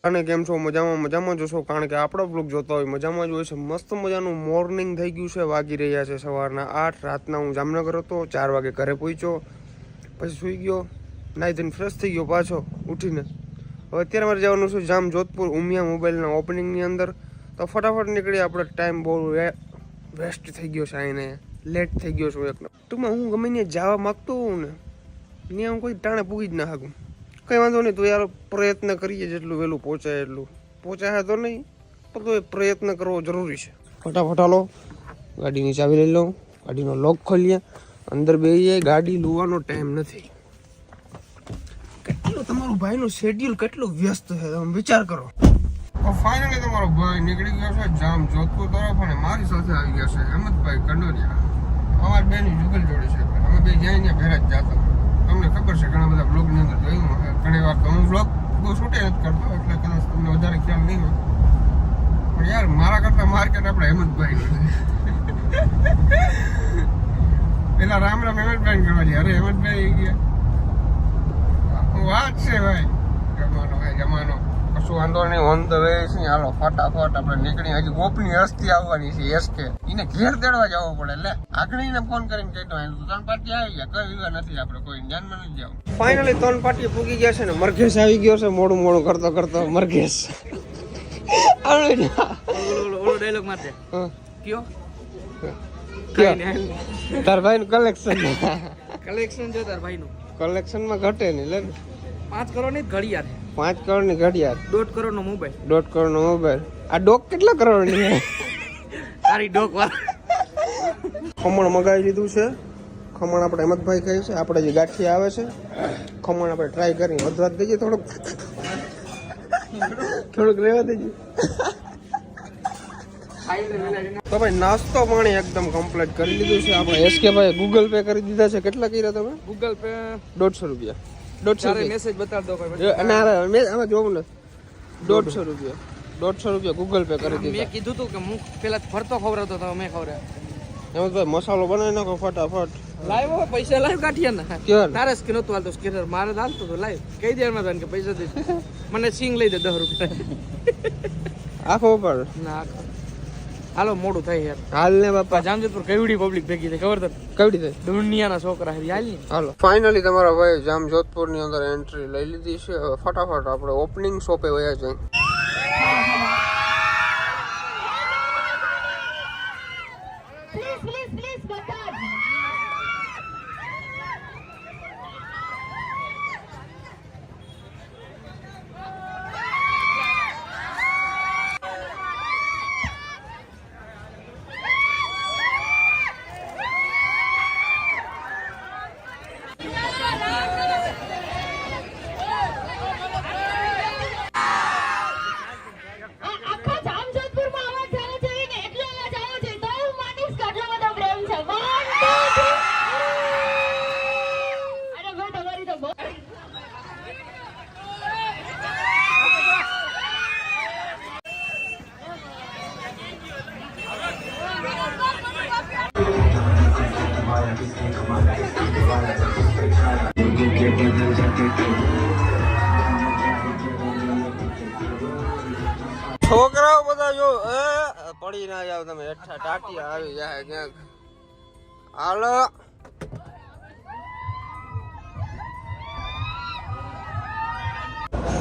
અને કેમ છો? મજામાં જોશો, કારણ કે આપણો બ્લોગ જોતા હોય મજામાં જ હોય છે. મસ્ત મજાનું મોર્નિંગ થઈ ગયું છે, વાગી રહ્યા છે સવારના 8. રાતના હું જામનગર હતો, 4 વાગે ઘરે પહોંચ્યો, પછી સૂઈ ગયો, નાહી ધોઈને ફ્રેશ થઈ ગયો પાછો ઉઠીને. હવે અત્યારે મારે જવાનું છે જામ જોધપુર ઉમિયા મોબાઈલના ઓપનિંગની અંદર. તો ફટાફટ નીકળી, આપણે ટાઈમ બહુ વેસ્ટ થઈ ગયો છે, આને લેટ થઈ ગયો છું એકદમ. ટૂંકમાં હું ગમે ત્યાં જવા માગતો હોઉં ને ત્યાં હું કોઈ ટાણે પૂગી જ ના શકું. કંઈ વાંધો નહીં, તો યાર પ્રયત્ન કરીએ જેટલું વહેલું પહોંચાય એટલું. પહોંચાય તો નહીં પણ તો એ પ્રયત્ન કરવો જરૂરી છે. ફટાફટ હાલો, ગાડીની ચાવી લઈ લઉં, ગાડીનો લોક ખોલીએ, અંદર બેસીએ. ગાડી લુવાનો ટાઈમ નથી. કેટલું તમારું ભાઈનું શેડ્યુલ કેટલું વ્યસ્ત છે, તમે વિચાર કરો. ફાઇનલી તમારો ભાઈ નીકળી ગયો છે જામ જોધપુર તરફ, અને મારી સાથે આવી ગયા છે હેમંતભાઈ કંડોરિયા. અમારી બેની જુગલ જોડી છે, અમે બે જ્યાં ત્યાં ભેરા જ જતા. તમને ખબર છે, ઘણા બધા બ્લોગની અંદર જોયું. ઘણી વાર તો હું બ્લોગ બહુ શૂટે નથી કરતો, એટલે કદાચ તમને વધારે ખ્યાલ નહીં હોય. પણ યાર મારા કરતા માર્કેટ આપણે હેમંતભાઈ પેલા રામ હેમંતભાઈ કરવા છે. અરે હેમંતભાઈ ગયા વાત છે ભાઈ, જમાનો ભાઈ જમાનો. કશું વાંધો નહીં, ઓન ધ વે છે. હાલો ફટાફટ આપણે નીકળી. હજી ગોપની હસ્તી આવવાની છે, એસકે. એને ઘેર તેડવા જવો પડે. એટલે આગળને ફોન કરીને કહેતો ત્રણ પાર્ટી આવી ગયા, કઈ વિવા નથી, આપણે કોઈ ધ્યાનમાં નથી જવું. ફાઇનલી 3 પાર્ટી પૂગી ગયા છે ને મરઘેશ આવી ગયો છે. મોડું કરતો મરઘેશ ઓલો ડાયલોગ મારતે કયો તાર ભાઈનું કલેક્શન જો તાર ભાઈનું કલેક્શનમાં ઘટે નહીં. લે 5 કરોડ ની ઘડિયાળ, 5 કરોડની ઘડિયાળ, 1.5 કરોડ નો મોબાઈલ, 1.5 કરોડનો મોબાઈલ. આ ડોક કેટલા કરોડની છે? તારી ડોક વાર. ખમણ મગાવી લીધું છે. ખમણ આપણે હેમંતભાઈ કહે છે. આપણે જે ગાંઠિયા આવે છે ખમણ આપણે ટ્રાય કરી વધવા દઈએ. થોડુંક રહેવા દેજો. તો ભાઈ નાસ્તો પાણી એકદમ કમ્પ્લીટ કરી લીધું છે આપણે. એસકે ભાઈ ગૂગલ પે કરી દીધા છે. કેટલા કર્યા તમે? ગૂગલ પે 150 રૂપિયા. 150 મેસેજ બતાડ દો. આમાં જોવું ને 150 રૂપિયા. 150 રૂપિયા ગૂગલ પે કરી દીધા. મેં કીધું તું કે હું પેલા ફરતો ખવડાવતો તો મેં ખવડાવ્યો. એમાં ભાઈ મસાલો બનાવી નાખો ફટાફટ. લાઈવ પૈસા લાઈવ કાઢીયા ના કેવા તારે સ્કેન તો હાલતો સ્કેનર મારે હાલતો તો લાઈવ કઈ દેરમાં તને કે પૈસા દે. મને સિંગ લઈ દે 10 રૂપિયા આખો ઉપર ના. હાલો મોડું થાય યાર. હાલ ને બાપા. જામજોધપુર કેવડી પબ્લિક ભેગી થઈ ખબર તને? કેવડી થઈ? દુનિયાના છોકરા હાલ ની. હાલો ફાઇનલી તમારા ભાઈ જામ જોધપુરની અંદર એન્ટ્રી લઈ લીધી છે. હવે ફટાફટ આપણે ઓપનિંગ શોપે વયા જઈએ. છોકરાઓ બધા જો પડી ના જાવ તમે. હેઠા ટાટિયા આવી જાય ક્યાંક. હાલો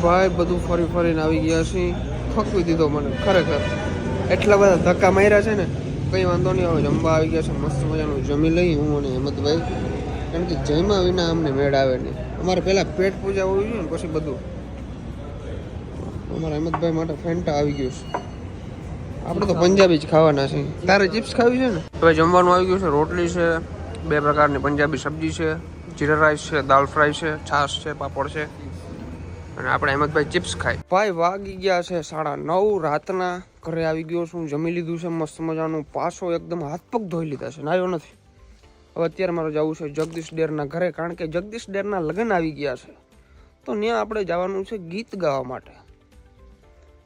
ભાઈ, બધું ફરીને આવી ગયા છે. થકવી દીધો મને ખરેખર. એટલા બધા ધક્કા માર્યા છે ને, કંઈ વાંધો નહીં. હવે જમવા આવી ગયા છે. મસ્ત મજાનું જમી લઈ હું અને હેમંતભાઈ, કારણ કે જમ્યા વિના અમને મેળ આવે નહીં. અમારે પહેલાં પેટ પૂજા હોવી જોઈએ ને પછી બધું. અમારા હેમંતભાઈ માટે ફેન્ટા આવી ગયું છે. આપણે તો પંજાબી જ ખાવાના છે. તારે ચિપ્સ ખાવી છે ને? હવે જમવાનું આવી ગયું છે. રોટલી છે, 2 પ્રકારની પંજાબી સબ્જી છે, જીરા રાઈસ છે, દાલ ફ્રાય છે, છાશ છે, પાપડ છે, અને આપણે હેમંતભાઈ ચિપ્સ ખાય. ભાઈ વાગી ગયા છે 9:30 રાતના. ઘરે આવી ગયો છું, જમી લીધું છે મસ્ત મજાનું. પાછો એકદમ હાથ પગ ધોઈ લીધા છે, નાયો નથી. હવે અત્યારે મારે જવું છે જગદીશ ડેરના ઘરે, કારણ કે જગદીશ ડેરના લગ્ન આવી ગયા છે. તો ત્યાં આપણે જવાનું છે ગીત ગાવા માટે.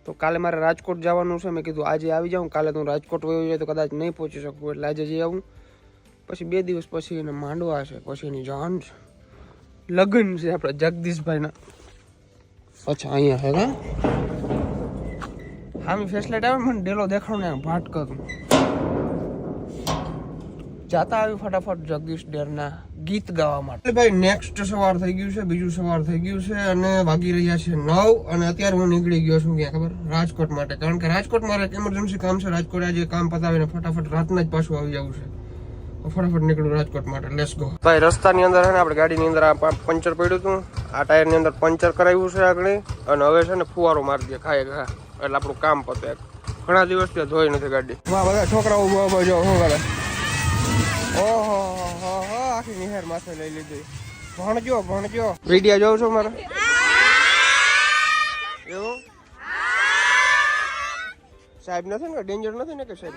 તો કાલે મારે રાજકોટ જવાનું છે. મેં કીધું આજે આવી જાઉં, કાલે તું રાજકોટ વયો જાય તો કદાચ નહીં પહોંચી શકું, એટલે આજે જઈ આવું. પછી 2 દિવસ પછી એને માંડવા છે, પછી એની જાન છે, લગ્ન છે આપણા જગદીશભાઈના. અચ્છા અહીંયા છે કા હામી ફેસલાઇટ આવે મને ડેલો દેખાડો ને ભાટ કરું જાતા આવી ફટાફટ જગદીશ ડેરના ગીત ગાવા માટે ભાઈ નેક્સ્ટ સવાર થઈ ગયું છે, બીજું સવાર થઈ ગયું છે અને વાગી રહ્યા છે 9 અને અત્યારે હું નીકળી ગયો છું ક્યાં ખબર રાજકોટ માટે, કારણ કે રાજકોટ મારે એક ઇમરજન્સી કામ છે. રાજકોટ આજે કામ પતાવીને ફટાફટ રાતના જ પાછું આવી જવું છે. ફટાફટ નીકળું રાજકોટ માટે. Let's go. ભાઈ રસ્તાની અંદર છે ને આપણે ગાડીની અંદર પંચર પડ્યું હતું, આ ટાયરની અંદર પંચર કરાવ્યું છે આગળ અને હવે છે ને ફુવારો મારી દે ખાય ઘા એટલે આપણું કામ પતે. ઘણા દિવસથી ધોઈ નથી ગાડી. વાહ બધા છોકરાઓ ઉભા જો શું કરે. ઓહો હો આખી નિહાર માથે લઈ લીધી. ભણજો વિડિયા જોઉં છો મારે એવું સાહેબ નથી ને ડેન્જર નથી ને કે સાહેબ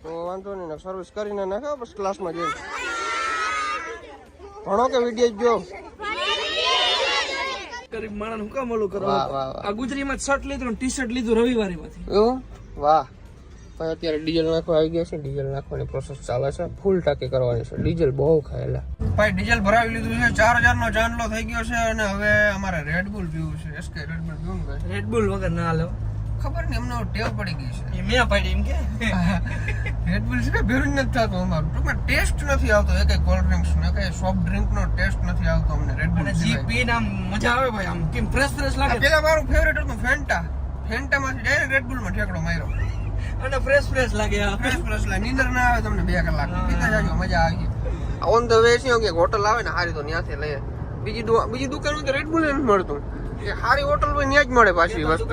તો વાંધો નહીં ને સર્વિસ કરીને નાખો બસ ક્લાસમાં જઈને ભણો કે વિડિયો જો ગરીબ માણસ હું કામ ઓલું કરો. આ ગુજરીમાં શર્ટ લીધું ટી શર્ટ લીધું રવિવારીમાંથી. એવું વાહ. ભાઈ અત્યારે ડીઝલ નાખવા આવી ગયા છે, ડીઝલ નાખવાની પ્રોસેસ ચાલે છે, ફૂલ ટાંકી કરવાની છે. ડીઝલ બહુ ખાયેલા ભાઈ. ડીઝલ ભરાવી લીધું છે, 4000 નો ચાંદલો થઈ ગયો છે અને હવે અમારે રેડબુલ પીવું છે. એસકે રેડબુલ પીવું ભાઈ. રેડબુલ વગર ના હાલે. ખબર નહીં અમને ટેવ પડી ગઈ છે. એ મેં પાડી એમ કે રેડબુલ છે ભેરું નથી થતું અમારું. ટૂંકમાં ટેસ્ટ નથી આવતો. એક કોલ્ડ ડ્રિંક્સ ને કઈ સોફ્ટ ડ્રિંક નો ટેસ્ટ નથી આવતો અમને રેડબુલ. જી પીને આમ મજા આવે ભાઈ, આમ કેમ ફ્રેશ લાગે. પેલા મારું ફેવરેટ હતું ફેન્ટા માંથી ડાયરેક્ટ રેડબુલ માં ઠેકડો માર્યો અને ફ્રેશ લાગે. ફ્રેશ લાગે. નીંદર ના આવે તમને 2 કલાક પીતા જાજો મજા આવી. ઓન ધ વે છે કે હોટલ આવે ને હારી તો ત્યાંથી લઈએ. બીજી દુકાન તો રેડબુલ નથી મળતું. એ હારી હોટલ હોય ત્યાં જ મળે પાછી વસ્તુ.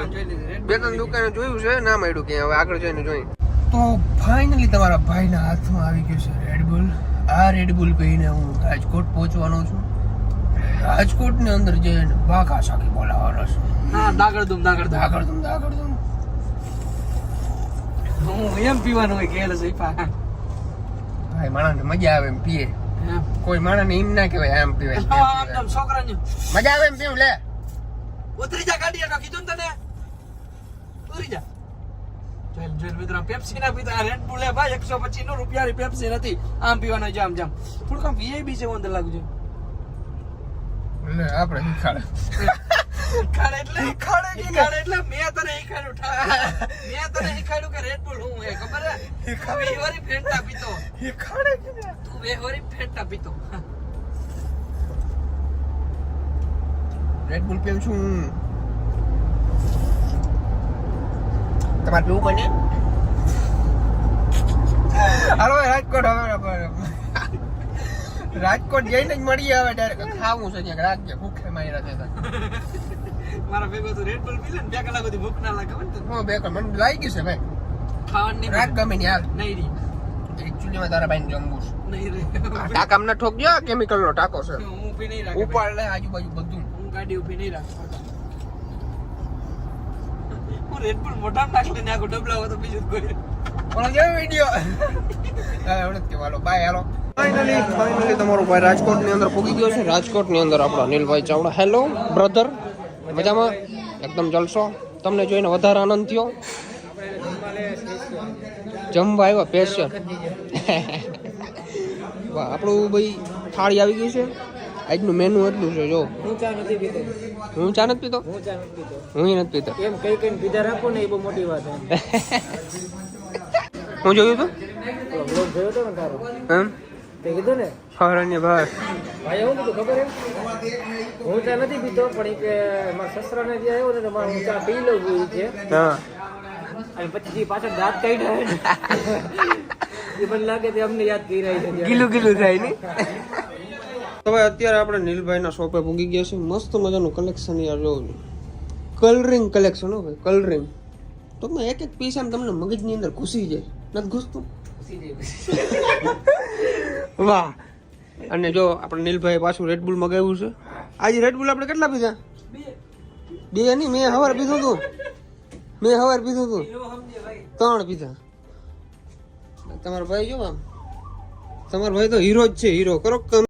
2-3 દુકાને જોયું છે ના મળ્યું કે હવે આગળ જઈને જોઈ. તો ફાઇનલી તમારા ભાઈના હાથમાં આવી ગયું છે રેડબુલ. આ રેડબુલ પીને હું રાજકોટ પહોંચવાનો છું. રાજકોટ ની અંદર જઈને બાકા સાકી બોલાવવાનો છું. હા દાગડધૂમ હું એમ પીવાનું હોય કે ભાઈ માણસને મજા આવે એમ પીએ. કોઈ માણસને એમ ના કહેવાય એમ પીવાય. છોકરાને મજા આવે એમ પીવું. લે ઉતરી જા ગાડી નો કીધું ને તને. ઉતરી જા. જોઈ મિત્રો પેપ્સી ના પીતા રેડબુલ હે ભાઈ 125 નો રૂપિયાની પેપ્સી નથી. આમ પીવાનો જામ થોડું આમ વીઆઈપી છે અંદર લાગુ છે. લે આપણે ખાડે એટલે મેં તને શીખાડ્યું કે રેડબુલ હું હે ખબર હે. વેહવારી ફેંટા પીતો. તું વેહવારી ફેંટા પીતો. રેડબુલ પીવું છું. તમારે પીવું કોને? હાલો રાજકોટ હવે રાજકોટ જઈને જ મળી આવે ડાયરેક્ટ. ખાવું છે ત્યાં રાખજે ભૂખે માર્યા છે. મારા ભેગો તો રેડબુલ પી લે ને 2 કલાક સુધી ભૂખ ના લાગે મને. હો 2 કલાક મને લાગી ગઈ છે ભાઈ. ખાવાની રાત ગમે ને યાર. નહીં રી એકચ્યુઅલી માં તારા ભાઈને જમવું છે. નહીં રે ટાકામ ના ઠોકજો. કેમિકલ નો ટાકો છે. હું ઊભી નહીં રાખે. ઉપાડ લે આજુબાજુ બધું. હું ગાડી ઊભી નહીં રાખું. હું રેડબુલ મોઢામાં નાખ લે ને આખો ડબલા હોય તો બીજું કોઈ ઓલો જે વિડિયો હવે કે વાલો બાય હાલો. ફાઇનલી તમારો ભાઈ રાજકોટ ની અંદર પૂગી ગયો છે. રાજકોટ ની અંદર આપણો અનિલભાઈ ચાવડા. હેલો બ્રધર, મજામાં? એકદમ જલસો. તમને જોઈને વધારે આનંદ થયો. જમવા આવ્યા સ્પેશિયલ. વાહ આપણું ભાઈ થાળી આવી ગઈ છે. આજનું મેનુ એટલું છે જો. હું ચા નથી પીતો. હું ચા નથી પીતો. હું નથી પીતો. એમ કઈ પીધા રાખો ને એ બહુ મોટી વાત છે. હું જોયું તું બ્લોગ જોયો તો ને તારો. એમ તે કીધું ને ફરન્ય ભાઈ ભાઈ એવું કીધું ખબર એમ હું ચા નથી પીતો પણ એ કે મારા સસરાને જે આવ્યો ને તો મારે હું ચા પી લઉં છું છે. હા અને પછી પાછળ દાંત કાઢ્યા એ મને લાગે તે અમને યાદ કરી રહી છે. ગીલું થાય ને. હવે અત્યારે આપણે નીલભાઈના શોપે પૂગી ગયા છે. મસ્ત મજાનું કલેક્શન યાર જોવું. કલરિંગ કલેક્શન હો ભાઈ, કલરિંગ. ટૂંકમાં એક પીસ આમ તમને મગજની અંદર ઘૂસી જાય. નથી ઘૂસતું? વાહ. અને જો આપણે નીલભાઈ પાછું રેડબુલ મગાવ્યું છે. આજે રેડબુલ આપણે કેટલા પીધા? 2 નહીં, મેં સવારે પીધું હતું. 3 પીધા. તમારો ભાઈ જો આમ તમારો ભાઈ તો હીરો જ છે. હીરો કરો